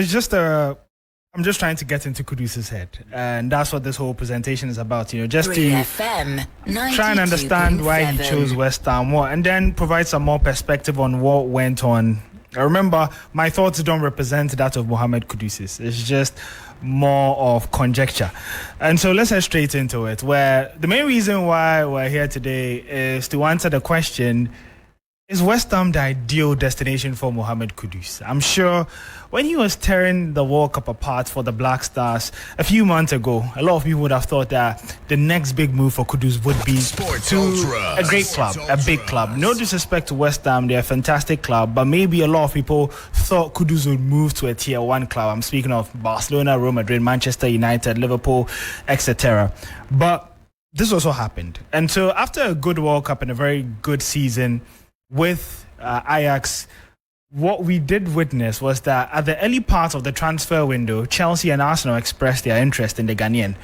It's just I'm just trying to get into Kudus's head, and that's what this whole presentation is about. Just to FM, try and understand why he chose West Ham, and then provide some more perspective on what went on. I remember my thoughts don't represent that of Mohammed Kudus's. It's just more of conjecture. And so let's head straight into it, where the main reason why we're here today is to answer the question: is West Ham the ideal destination for Mohammed Kudus? I'm sure when he was tearing the World Cup apart for the Black Stars a few months ago, a lot of people would have thought that the next big move for Kudus would be to a great club, a big club. No disrespect to West Ham, they're a fantastic club, but maybe a lot of people thought Kudus would move to a tier 1 club. I'm speaking of Barcelona, Real Madrid, Manchester United, Liverpool, etc. But this also happened. And so after a good World Cup and a very good season with Ajax, what we did witness was that at the early part of the transfer window, Chelsea and Arsenal expressed their interest in the Ghanaian.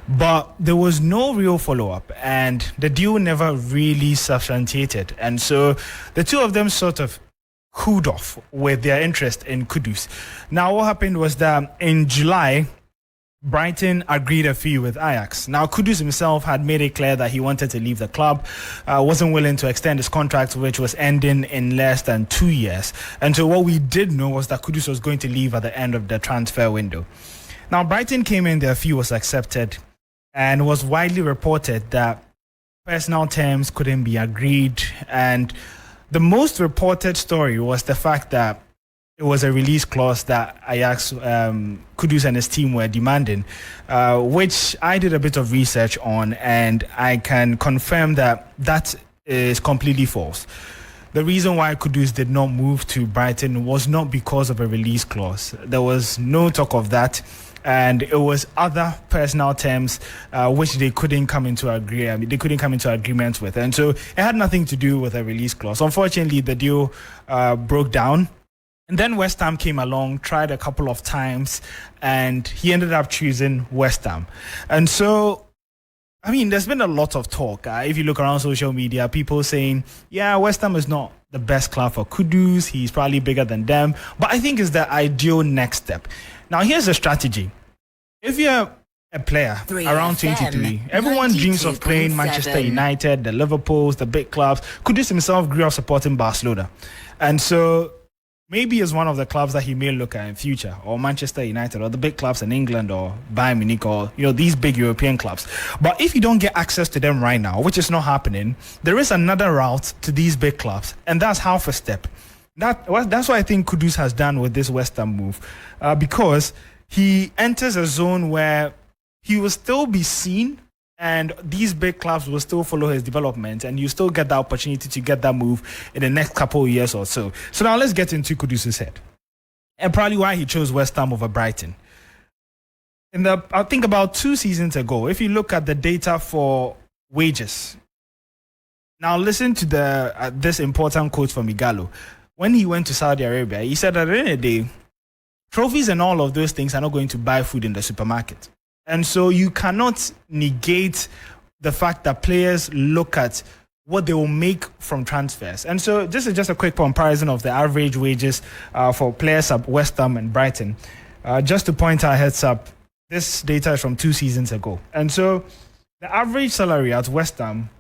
But there was no real follow-up, and the deal never really substantiated. And so the two of them sort of cooled off with their interest in Kudus. Now, what happened was that in July, Brighton agreed a fee with Ajax. Now, Kudus himself had made it clear that he wanted to leave the club, wasn't willing to extend his contract, which was ending in less than 2 years. And so what we did know was that Kudus was going to leave at the end of the transfer window. Now, Brighton came in, their fee was accepted, and it was widely reported that personal terms couldn't be agreed. And the most reported story was the fact that it was a release clause that Ajax, Kudus and his team were demanding, which I did a bit of research on, and I can confirm that that is completely false. The reason why Kudus did not move to Brighton was not because of a release clause. There was no talk of that, and it was other personal terms which they couldn't come into agreement with, and so it had nothing to do with a release clause. Unfortunately, the deal broke down. And then West Ham came along, tried a couple of times, and he ended up choosing West Ham. And so, I mean, there's been a lot of talk. If you look around social media, people saying, yeah, West Ham is not the best club for Kudus. He's probably bigger than them. But I think it's the ideal next step. Now, here's the strategy. If you're a player around 23, everyone dreams of playing Manchester United, the Liverpools, the big clubs. Kudus himself grew up supporting Barcelona. And so maybe it's one of the clubs that he may look at in future, or Manchester United, or the big clubs in England, or Bayern Munich, or these big European clubs. But if you don't get access to them right now, which is not happening, there is another route to these big clubs, and that's half a step. That's what I think Kudus has done with this West Ham move, because he enters a zone where he will still be seen, and these big clubs will still follow his development, and you still get the opportunity to get that move in the next couple of years or so. So now let's get into Kudus's head, and probably why he chose West Ham over Brighton. I think about 2 seasons ago, if you look at the data for wages, now listen to this important quote from Igalo. When he went to Saudi Arabia, he said at the end of the day, trophies and all of those things are not going to buy food in the supermarket. And so you cannot negate the fact that players look at what they will make from transfers. And so this is just a quick comparison of the average wages for players at West Ham and Brighton. Just to point our heads up, this data is from 2 seasons ago. And so the average salary at West Ham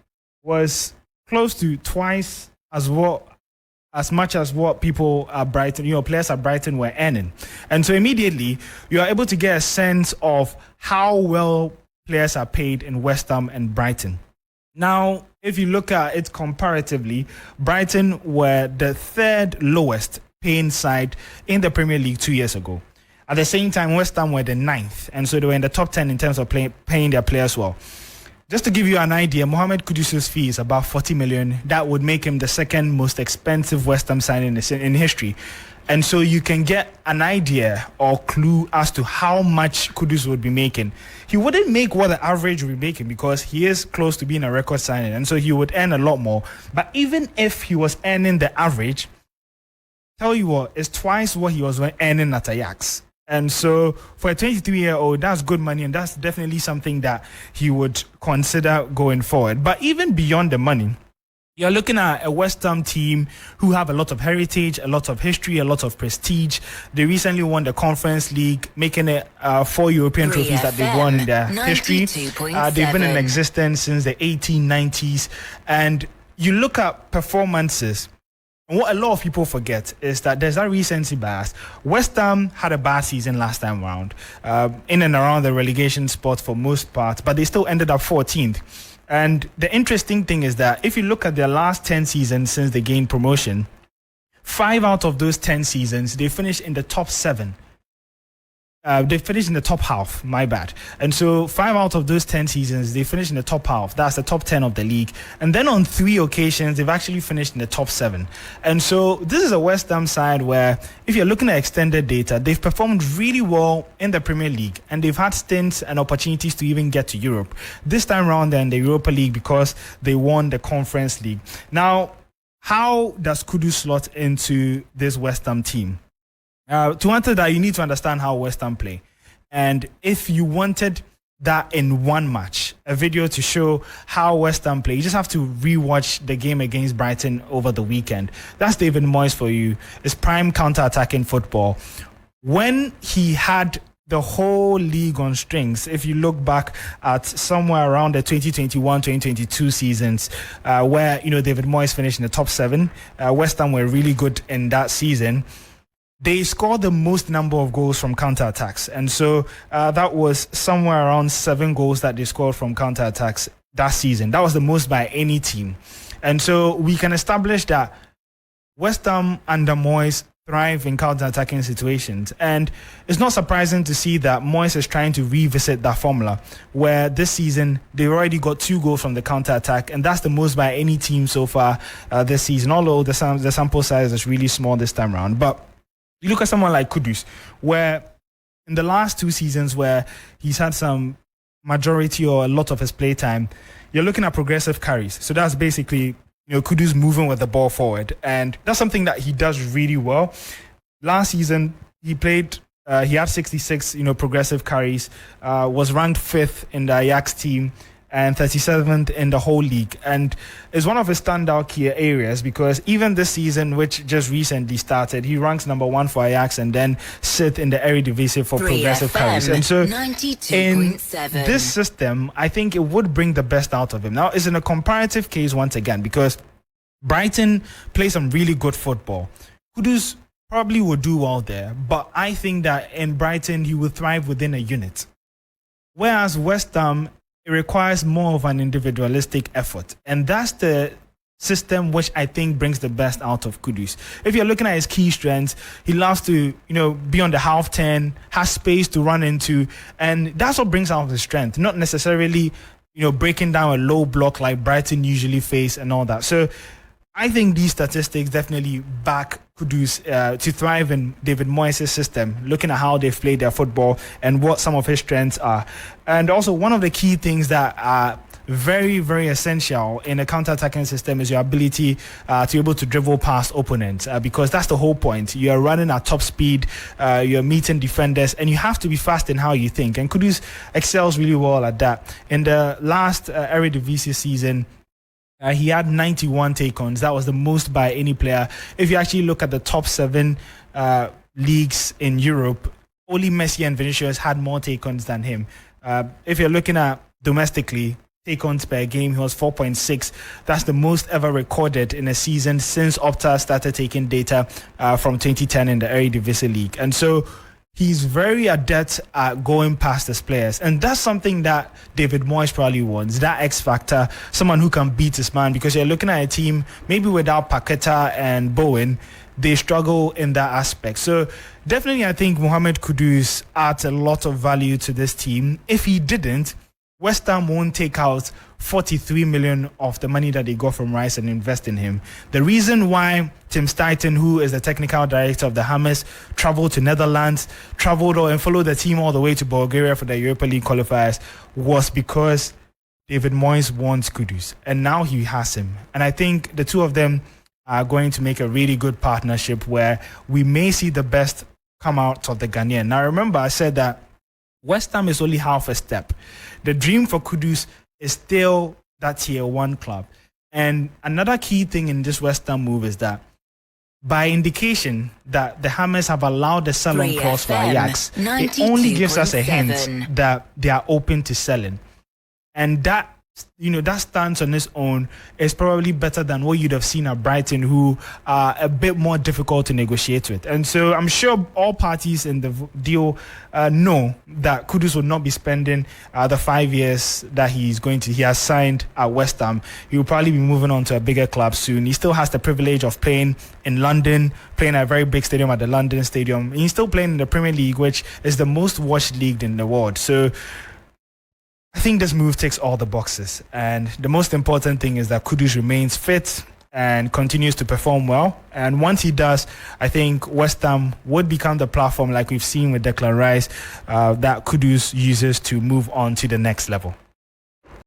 was close to twice as much as what people at Brighton, players at Brighton were earning. And so immediately you are able to get a sense of how well players are paid in West Ham and Brighton. Now, if you look at it comparatively, Brighton were the 3rd lowest paying side in the Premier League 2 years ago. At the same time, West Ham were the 9th, and so they were in the top 10 in terms of paying their players well. Just to give you an idea, Mohammed Kudus's fee is about 40 million. That would make him the 2nd most expensive West Ham signing in history. And so you can get an idea or clue as to how much Kudus would be making. He wouldn't make what the average would be making because he is close to being a record signing, and so he would earn a lot more. But even if he was earning the average, tell you what, it's twice what he was earning at Ajax. And so for a 23-year-old, that's good money, and that's definitely something that he would consider going forward. But even beyond the money, You're looking at a West Ham team who have a lot of heritage, a lot of history, a lot of prestige. They recently won the Conference League, making it 4 European trophies that they've won in their history. They've been in existence since the 1890s. And you look at performances, and what a lot of people forget is that there's that recency bias. West Ham had a bad season last time round, in and around the relegation spot for most parts, but they still ended up 14th. And the interesting thing is that if you look at their last 10 seasons since they gained promotion, 5 out of those 10 seasons, they finished in the top 7. They finished in the top half, my bad. And so 5 out of those 10 seasons, they finished in the top half. That's the top 10 of the league. And then on 3 occasions, they've actually finished in the top 7. And so this is a West Ham side where, if you're looking at extended data, they've performed really well in the Premier League. And they've had stints and opportunities to even get to Europe. This time around, they're in the Europa League because they won the Conference League. Now, how does Kudus slot into this West Ham team? To answer that, you need to understand how West Ham play. And if you wanted that in one match, a video to show how West Ham play, you just have to rewatch the game against Brighton over the weekend. That's David Moyes for you. It's prime counter-attacking football. When he had the whole league on strings, if you look back at somewhere around the 2021-2022 seasons, where David Moyes finished in the top 7, West Ham were really good in that season. They scored the most number of goals from counter-attacks. And so that was somewhere around 7 goals that they scored from counter-attacks that season. That was the most by any team. And so we can establish that West Ham under Moyes thrive in counter-attacking situations. And it's not surprising to see that Moyes is trying to revisit that formula, where this season they've already got 2 goals from the counter-attack, and that's the most by any team so far this season, although the sample size is really small this time around. But you look at someone like Kudus, where in the last 2 seasons where he's had some majority or a lot of his play time, you're looking at progressive carries. So that's basically, Kudus moving with the ball forward. And that's something that he does really well. Last season, he had 66, progressive carries, was ranked 5th in the Ajax team, and 37th in the whole league. And it's one of his standout key areas because even this season, which just recently started, he ranks number 1 for Ajax and then 6th in the Eredivisie for progressive carries. And so in this system, I think it would bring the best out of him. Now, it's in a comparative case once again because Brighton play some really good football. Kudus probably would do well there, but I think that in Brighton, he would thrive within a unit. Whereas West Ham, it requires more of an individualistic effort. And that's the system which I think brings the best out of Kudus. If you're looking at his key strengths, he loves to, be on the half 10, has space to run into, and that's what brings out his strength, not necessarily, breaking down a low block like Brighton usually face and all that. So I think these statistics definitely back Kudus to thrive in David Moyes' system, looking at how they've played their football and what some of his strengths are. And also, one of the key things that are very, very essential in a counter-attacking system is your ability to be able to dribble past opponents, because that's the whole point. You're running at top speed, you're meeting defenders, and you have to be fast in how you think. And Kudus excels really well at that. In the last Eredivisie season, he had 91 take-ons. That was the most by any player. If you actually look at the top 7 leagues in Europe, only Messi and Vinicius had more take-ons than him. If you're looking at domestically, take-ons per game, he was 4.6. That's the most ever recorded in a season since Opta started taking data from 2010 in the Eredivisie League. And so he's very adept at going past his players. And that's something that David Moyes probably wants, that X factor, someone who can beat his man, because you're looking at a team, maybe without Paqueta and Bowen, they struggle in that aspect. So definitely I think Mohammed Kudus adds a lot of value to this team. If he didn't, West Ham won't take out 43 million of the money that they got from Rice and invest in him. The reason why Tim Stuyton, who is the technical director of the Hammers, traveled to Netherlands, and followed the team all the way to Bulgaria for the Europa League qualifiers was because David Moyes wants Kudus, and now he has him. And I think the two of them are going to make a really good partnership where we may see the best come out of the Ghanaian. Now, remember, I said that West Ham is only half a step. The dream for Kudus is still that tier 1 club. And another key thing in this West Ham move is that, by indication that the Hammers have allowed the sell-on clause for Ajax, it only gives us a hint that they are open to selling. And that stance on its own is probably better than what you'd have seen at Brighton, who are a bit more difficult to negotiate with. And so I'm sure all parties in the deal know that Kudus will not be spending the 5 years that he has signed at West Ham. He will probably be moving on to a bigger club soon. He still has the privilege of playing in London, playing at a very big stadium at the London Stadium. He's still playing in the Premier League, which is the most watched league in the world. So I think this move ticks all the boxes, and the most important thing is that Kudus remains fit and continues to perform well. And once he does, I think West Ham would become the platform, like we've seen with Declan Rice, that Kudus uses to move on to the next level.